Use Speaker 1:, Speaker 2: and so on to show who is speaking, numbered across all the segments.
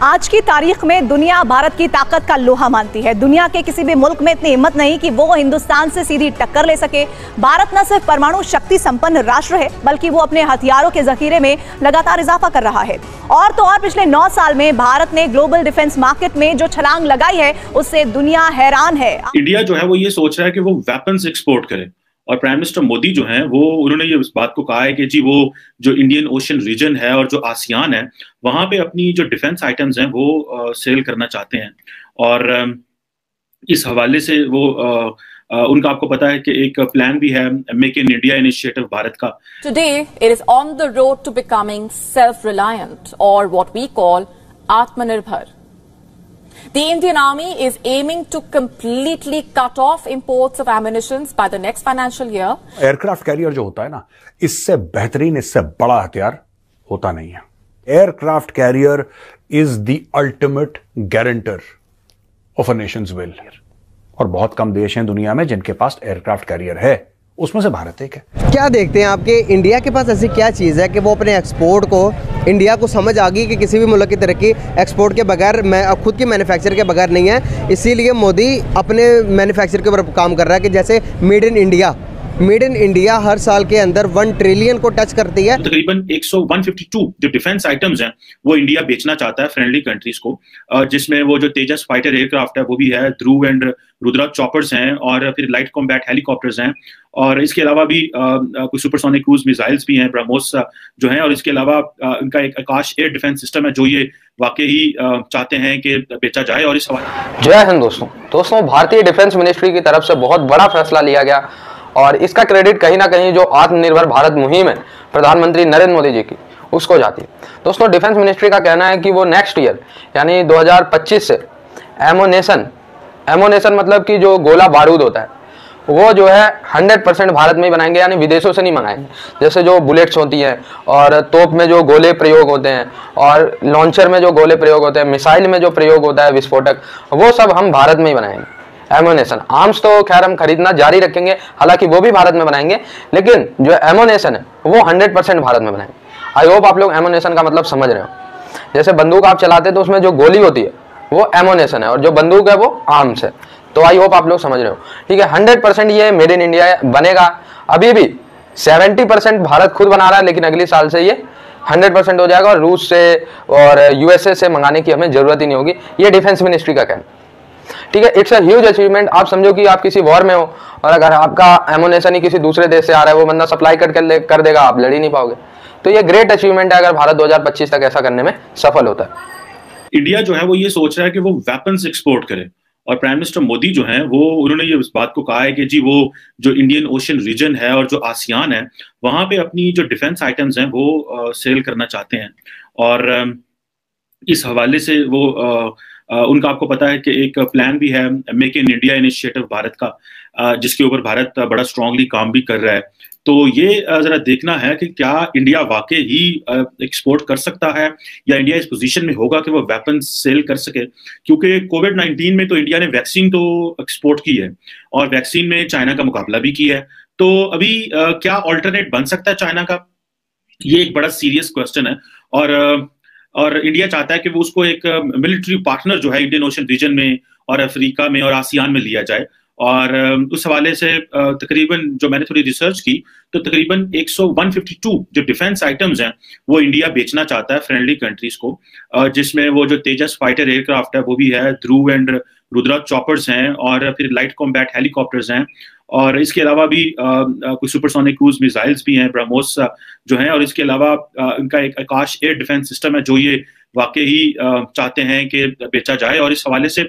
Speaker 1: आज की तारीख में दुनिया भारत की ताकत का लोहा मानती है। दुनिया के किसी भी मुल्क में इतनी हिम्मत नहीं कि वो हिंदुस्तान से सीधी टक्कर ले सके। भारत न सिर्फ परमाणु शक्ति संपन्न राष्ट्र है, बल्कि वो अपने हथियारों के जखीरे में लगातार इजाफा कर रहा है। और तो और पिछले 9 साल में भारत ने ग्लोबल डिफेंस मार्केट में जो छलांग लगाई है, उससे दुनिया हैरान है।
Speaker 2: इंडिया जो है वो ये सोच रहा है कि वो वेपन्स एक्सपोर्ट करे, और प्राइम मिनिस्टर मोदी जो हैं वो उन्होंने ये इस बात को कहा है कि जी वो जो इंडियन ओशन रीजन है और जो आसियान है वहां पे अपनी जो डिफेंस आइटम्स हैं वो सेल करना चाहते हैं। और इस हवाले से वो उनका आपको पता है कि एक प्लान भी है, make in India initiative Bharat का।
Speaker 3: Today it is on the road to becoming self reliant और what we call Aatmanirbhar. The Indian Army is aiming to completely cut off imports of ammunition by the next financial year.
Speaker 4: Aircraft carrier जो होता है ना, इससे बेहतरीन, इससे बड़ा हथियार होता नहीं है। Aircraft carrier is the ultimate guarantor of a Nations will. और बहुत कम देश हैं दुनिया में जिनके पास एयरक्राफ्ट कैरियर है, उसमें से भारत एक है।
Speaker 5: क्या देखते हैं आपके इंडिया के पास ऐसी क्या चीज़ है कि वो अपने एक्सपोर्ट को, इंडिया को समझ आ गई कि किसी भी मुल्क की तरक्की एक्सपोर्ट के बगैर, खुद की मैन्युफैक्चर के बगैर नहीं है, इसीलिए मोदी अपने मैन्युफैक्चर के ऊपर काम कर रहा है कि जैसे मेड इन इंडिया हर साल के अंदर 1 ट्रिलियन को टच करती है।
Speaker 2: तकरीबन 152 जो डिफेंस आइटम्स हैं वो इंडिया बेचना चाहता है फ्रेंडली कंट्रीज को, जिसमें वो जो तेजस फाइटर एयरक्राफ्ट है वो भी है, ध्रुव एंड रुद्रा चॉपर्स हैं, और फिर लाइट कॉम्बैट हेलीकॉप्टर्स हैं, और इसके अलावा भी कुछ सुपरसोनिक क्रूज मिसाइल्स भी हैं, ब्रह्मोस जो हैं, और इसके अलावा इनका एक आकाश एयर डिफेंस सिस्टम है जो ये वाकई ही चाहते हैं कि बेचा जाए। और इस हवाले
Speaker 6: जय हिंद दोस्तों, भारतीय डिफेंस मिनिस्ट्री की तरफ से बहुत बड़ा फैसला लिया गया, और इसका क्रेडिट कहीं ना कहीं जो आत्मनिर्भर भारत मुहिम है प्रधानमंत्री नरेंद्र मोदी जी की, उसको जाती है। दोस्तों, डिफेंस मिनिस्ट्री का कहना है कि वो नेक्स्ट ईयर यानी 2025 से एमोनेशन मतलब कि जो गोला बारूद होता है वो जो है 100% भारत में ही बनाएंगे, यानी विदेशों से नहीं मंगाएंगे। जैसे जो बुलेट्स होती हैं, और तोप में जो गोले प्रयोग होते हैं, और लॉन्चर में जो गोले प्रयोग होते हैं, मिसाइल में जो प्रयोग होता है विस्फोटक, वो सब हम भारत में ही बनाएंगे। एमोनेशन आर्म्स तो खैर हम खरीदना जारी रखेंगे, हालांकि वो भी भारत में बनाएंगे, लेकिन जो एमोनेशन है वो 100% भारत में बनाएंगे। आई होप आप लोग एमोनेशन का मतलब समझ रहे हो। जैसे बंदूक आप चलाते तो उसमें जो गोली होती है वो एमोनेशन है, और जो बंदूक है वो आर्म्स है। तो आई होप आप लोग समझ रहे हो, ठीक है। 100% ये मेड इन इंडिया बनेगा। अभी भी 70% भारत खुद बना रहा है, लेकिन अगले साल से ये 100% हो जाएगा, और रूस से और यूएसए से मंगाने की हमें जरूरत ही नहीं होगी। ये डिफेंस मिनिस्ट्री का कहना, ठीक है। It's a huge achievement. आप समझो कि आप किसी वॉर में हो, और अगर आपका एमोनेशन ही किसी दूसरे देश से आ रहा है, वो बंदा सप्लाई कर देगा, आप लड़ ही नहीं पाओगे। तो ये ग्रेट अचीवमेंट है अगर भारत 2025 तक ऐसा करने में सफल होता है।
Speaker 2: इंडिया जो है वो ये सोच रहा है कि वो वेपन्स एक्सपोर्ट करे, और प्राइम मिनिस्टर मोदी जो हैं वो उन्होंने ये इस बात को कहा है कि जी वो जो इंडियन ओशन रीजन है और जो आसियान है वहां पे अपनी जो डिफेंस आइटम्स हैं वो सेल करना चाहते हैं। और इस हवाले से वो उनका आपको पता है कि एक प्लान भी है, make in India initiative Bharat का, जिसके ऊपर भारत बड़ा स्ट्रांगली काम भी कर रहा है। तो ये जरा देखना है कि क्या इंडिया वाकई ही एक्सपोर्ट कर सकता है, या इंडिया इस पोजीशन में होगा कि वो वेपन सेल कर सके। क्योंकि कोविड-19 में तो इंडिया ने वैक्सीन तो एक्सपोर्ट की है, और वैक्सीन में चाइना का मुकाबला भी किया है। तो अभी क्या ऑल्टरनेट बन सकता है चाइना का, ये एक बड़ा सीरियस क्वेश्चन है। और इंडिया चाहता है कि वो उसको एक मिलिट्री पार्टनर जो है इंडियन ओशन रीजन में और अफ्रीका में और आसियान में लिया जाए। और उस हवाले से तकरीबन जो मैंने थोड़ी रिसर्च की तो तकरीबन 152 जो डिफेंस आइटम्स हैं वो इंडिया बेचना चाहता है फ्रेंडली कंट्रीज को, जिसमें वो जो तेजस फाइटर एयरक्राफ्ट है वो भी है, ध्रुव एंड रुद्रा चॉपर्स हैं, और फिर लाइट कॉम्बैट हेलीकॉप्टर्स हैं, और इसके अलावा भी कुछ सुपरसोनिक क्रूज मिसाइल्स भी हैं, ब्रह्मोस जो हैं, और इसके अलावा इनका एक आकाश एयर डिफेंस सिस्टम है जो ये वाकई ही चाहते हैं कि बेचा जाए। और इस हवाले से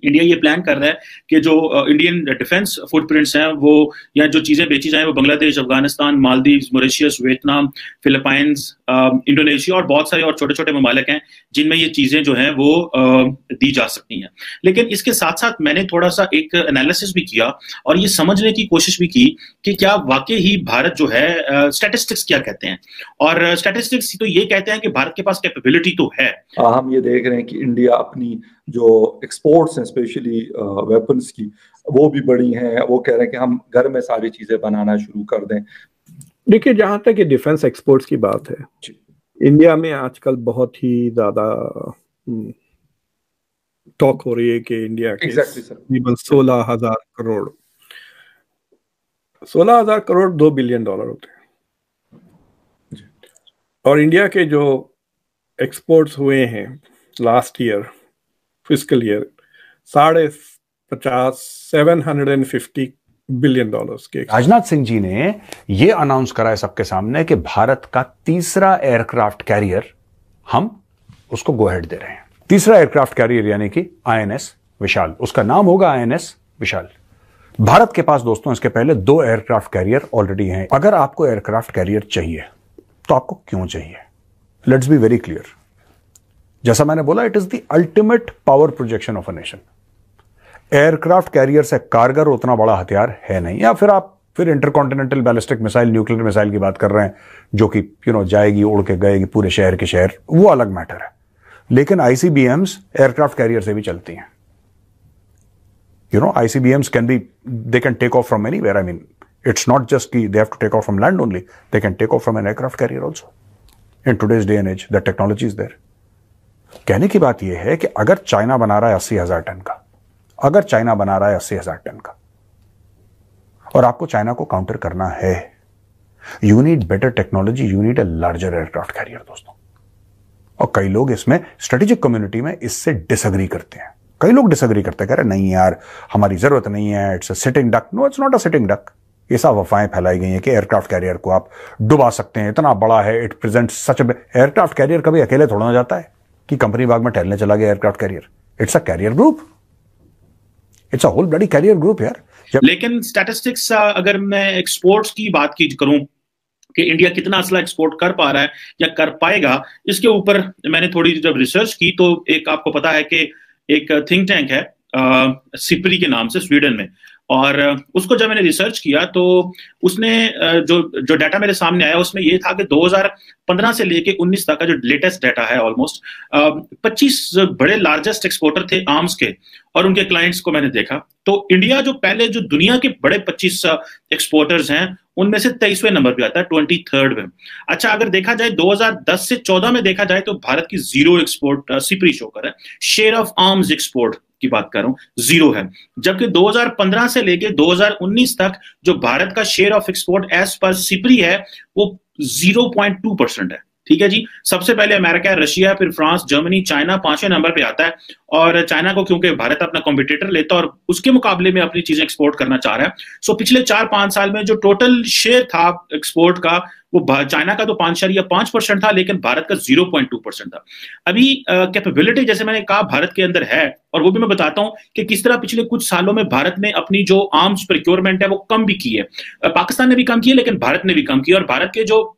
Speaker 2: इंडिया ये प्लान कर रहा है कि जो इंडियन डिफेंस फुटप्रिंट्स हैं वो, या जो चीजें बेची जाएं वो Bangladesh, Afghanistan, Maldives, Mauritius, Vietnam, Philippines, Indonesia और बहुत सारे और छोटे छोटे ममालिक हैं जिनमें ये चीजें जो हैं वो दी जा सकती हैं। लेकिन इसके साथ साथ मैंने थोड़ा सा एक एनालिसिस भी किया और ये समझने की कोशिश भी की कि क्या वाकई ही भारत जो है, स्टैटिस्टिक्स क्या कहते हैं, और स्टैटिस्टिक्स तो ये कहते हैं कि भारत के पास कैपेबिलिटी तो है।
Speaker 7: हम ये देख रहे हैं कि इंडिया अपनी जो एक्सपोर्ट्स हैं स्पेशली वेपन्स की, वो भी बड़ी हैं। वो कह रहे हैं कि हम घर में सारी चीजें बनाना शुरू कर दें।
Speaker 8: देखिए, जहां तक ये डिफेंस एक्सपोर्ट्स की बात है, इंडिया में आजकल बहुत ही ज्यादा टॉक हो रही है कि इंडिया के तकरीबन 16,000 करोड़ 2 बिलियन डॉलर होते हैं। और इंडिया के जो एक्सपोर्ट्स हुए हैं last year fiscal year 750 billion dollars के।
Speaker 4: राजनाथ सिंह जी ने यह अनाउंस करा है सबके सामने कि भारत का तीसरा एयरक्राफ्ट कैरियर हम उसको गो अहेड दे रहे हैं। तीसरा एयरक्राफ्ट कैरियर यानी कि आईएनएस विशाल, उसका नाम होगा आईएनएस विशाल। भारत के पास दोस्तों इसके पहले 2 एयरक्राफ्ट कैरियर ऑलरेडी हैं। अगर आपको एयरक्राफ्ट कैरियर चाहिए तो आपको क्यों चाहिए? Let's be very clear. जैसा मैंने बोला, it is the ultimate power projection of a nation. Aircraft carrier से कारगर उतना बड़ा हथियार है नहीं। या फिर आप intercontinental ballistic missile, nuclear missile की बात कर रहे हैं जो कि जाएगी, उड़ के गएगी पूरे शहर के शहर, वो अलग मैटर है। लेकिन आईसीबीएम्स एयरक्राफ्ट कैरियर से भी चलती हैं। ICBMs they can take off from anywhere. I mean, it's not just they have to take off from land only. They can take off from an aircraft carrier also. In today's day and age, the technology is there. कहने की बात यह है कि अगर China बना रहा है 80,000 टन का, अगर चाइना बना रहा है 80,000 टन का, और आपको चाइना को काउंटर करना है, you need better technology, you need a larger aircraft carrier दोस्तों। और कई लोग इसमें स्ट्रेटेजिक कम्युनिटी में इससे डिसएग्री करते हैं। कई लोग डिसएग्री करते हैं, कह रहे नहीं यार हमारी जरूरत नहीं है, it's a sitting duck. No, it's not a sitting duck. ये सब अफवाहें फैलाई गई हैं कि एयरक्राफ्ट कैरियर को आप डुबा सकते हैं, इतना बड़ा है, it present such. Aircraft carrier कभी अकेले थोड़ा ना जाता है कि कंपनी बाग में टहलने चला गया aircraft carrier. It's a carrier group, it's a whole bloody carrier group यार।
Speaker 2: लेकिन स्टैटिस्टिक्स अगर मैं एक्सपोर्ट्स की बात की करूं कि इंडिया कितना असला एक्सपोर्ट कर पा रहा है या कर पाएगा, इसके ऊपर मैंने थोड़ी जब रिसर्च की तो एक आपको पता है कि एक थिंक टैंक है सिप्री के नाम से स्वीडन में, और उसको जब मैंने रिसर्च किया तो उसने जो डाटा मेरे सामने आया उसमें ये था कि 2015 से लेके 19 तक का जो लेटेस्ट डाटा है, ऑलमोस्ट 25 बड़े लार्जेस्ट एक्सपोर्टर थे आर्म्स के, और उनके क्लाइंट्स को मैंने देखा तो इंडिया जो पहले जो दुनिया के बड़े 25 एक्सपोर्टर्स हैं उनमें से 23वें नंबर पे आता है, 23rd में। अच्छा, अगर देखा जाए 2010 से 14 में देखा जाए तो भारत की जीरो एक्सपोर्ट सिप्री शो कर है, शेयर ऑफ आर्म्स एक्सपोर्ट की बात कर रहा हूं, 0 है। जबकि 2015 से लेके 2019 तक जो भारत का share of export as per SIPRI है वो 0.2% है। ठीक है जी, सबसे पहले अमेरिका, रशिया, फिर फ्रांस, जर्मनी, चाइना 5वें नंबर पे आता है। और चाइना को क्योंकि भारत अपना कॉम्पिटिटर लेता है और उसके मुकाबले में अपनी चीजें एक्सपोर्ट करना चाह रहा है, सो पिछले 4-5 साल में जो टोटल शेयर था एक्सपोर्ट का वो चाइना का तो 5.5% था, लेकिन भारत का 0.2% था। अभी कैपेबिलिटी जैसे मैंने कहा भारत के अंदर है, और वो भी मैं बताता हूं कि किस तरह पिछले कुछ सालों में भारत ने अपनी जो आर्म्स प्रोक्योरमेंट है वो कम भी की है। पाकिस्तान ने भी कम की है, लेकिन भारत ने भी कम की। और भारत के जो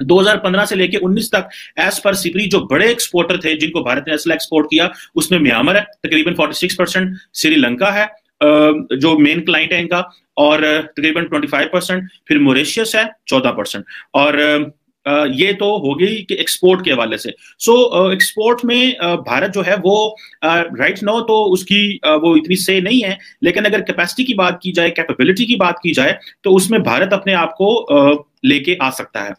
Speaker 2: 2015 से लेके 19 तक एज पर सिप्री जो बड़े एक्सपोर्टर थे जिनको भारत ने असला एक्सपोर्ट किया, उसमें म्यांमार है तकरीबन 46%, श्रीलंका है जो मेन क्लाइंट है इनका, और तकरीबन 25%, फिर मॉरिशस है 14%। और ये तो हो गई कि एक्सपोर्ट के हवाले से। सो एक्सपोर्ट में भारत जो है वो राइट नाउ तो उसकी वो इतनी से नहीं है, लेकिन अगर कैपेसिटी की बात की जाए, कैपेबिलिटी की बात की जाए, तो उसमें भारत अपने आप को लेके आ सकता है।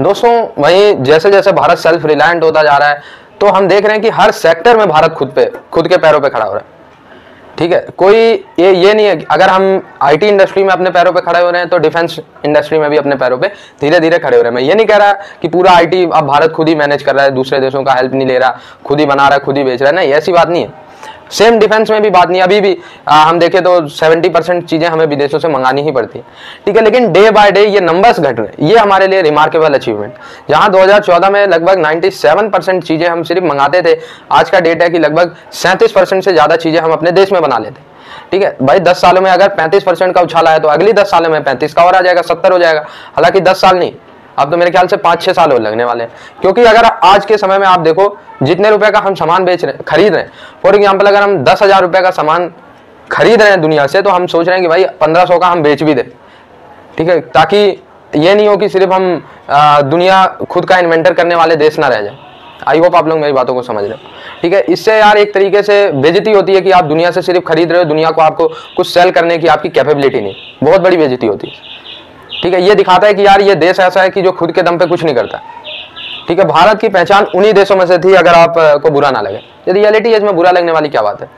Speaker 6: दोस्तों, वहीं जैसे जैसे भारत सेल्फ रिलायंट होता जा रहा है तो हम देख रहे हैं कि हर सेक्टर में भारत खुद के पैरों पे खड़ा हो रहा है। ठीक है, कोई ये नहीं है, अगर हम आईटी इंडस्ट्री में अपने पैरों पे खड़े हो रहे हैं तो डिफेंस इंडस्ट्री में भी अपने पैरों पे धीरे धीरे खड़े हो रहे हैं। मैं ये नहीं कह रहा कि पूरा आईटी अब भारत खुद ही मैनेज कर रहा है, दूसरे देशों का हेल्प नहीं ले रहा, खुद ही बना रहा है, खुद ही बेच रहा है, नहीं, ऐसी बात नहीं है। सेम डिफेंस में भी बात नहीं, अभी भी हम देखें तो 70% चीजें हमें विदेशों से मंगानी ही पड़ती है। ठीक है, लेकिन डे बाय डे ये नंबर्स घट रहे हैं, ये हमारे लिए रिमार्केबल अचीवमेंट। जहां 2014 में लगभग 97% चीजें हम सिर्फ मंगाते थे, आज का डेटा है कि लगभग 37% से ज्यादा चीजें हम अपने देश में बना लेते हैं। ठीक है भाई, 10 सालों में अगर 35% का उछाल आया तो अगली 10 सालों में 35 का और आ जाएगा, 70 हो जाएगा। हालांकि 10 साल नहीं, अब तो मेरे ख्याल से 5-6 साल और लगने वाले हैं। क्योंकि अगर आज के समय में आप देखो जितने रुपए का हम सामान खरीद रहे हैं, फॉर एग्जाम्पल अगर हम 10,000 रुपए का सामान खरीद रहे हैं दुनिया से, तो हम सोच रहे हैं कि भाई 1500 का हम बेच भी दें। ठीक है, ताकि ये नहीं हो कि सिर्फ हम दुनिया खुद का इन्वेंटर करने वाले देश ना रह जाए। आई होप आप लोग मेरी बातों को समझ रहे हो। ठीक है, इससे यार एक तरीके से बेइज्जती होती है कि आप दुनिया से सिर्फ खरीद रहे हो, दुनिया को आपको कुछ सेल करने की आपकी कैपेबिलिटी नहीं, बहुत बड़ी बेइज्जती होती है। ठीक है, ये दिखाता है कि यार ये देश ऐसा है कि जो खुद के दम पे कुछ नहीं करता। ठीक है, भारत की पहचान उन्हीं देशों में से थी, अगर आप को बुरा ना लगे। ये रियलिटी है, इसमें बुरा लगने वाली क्या बात है।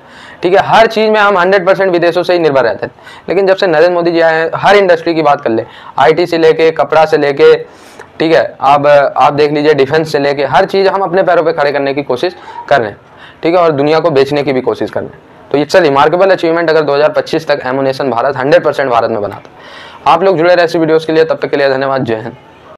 Speaker 6: ठीक है, हर चीज में हम 100% विदेशों से ही निर्भर रहते थे, लेकिन जब से नरेंद्र मोदी जी आए हैं, हर इंडस्ट्री की बात कर ले, IT से लेके कपड़ा से लेके, ठीक है, आप देख लीजिए डिफेंस से लेके हर चीज हम अपने पैरों पे खड़े करने की कोशिश कर रहे हैं। ठीक है, और दुनिया को बेचने की भी कोशिश कर रहे हैं। तो इट्स अ रिमार्केबल अचीवमेंट अगर 2025 तक एमुनेशन भारत 100% भारत में बनाता। आप लोग जुड़े रहे ऐसी वीडियोस के लिए, तब तक के लिए धन्यवाद। जय हिंद।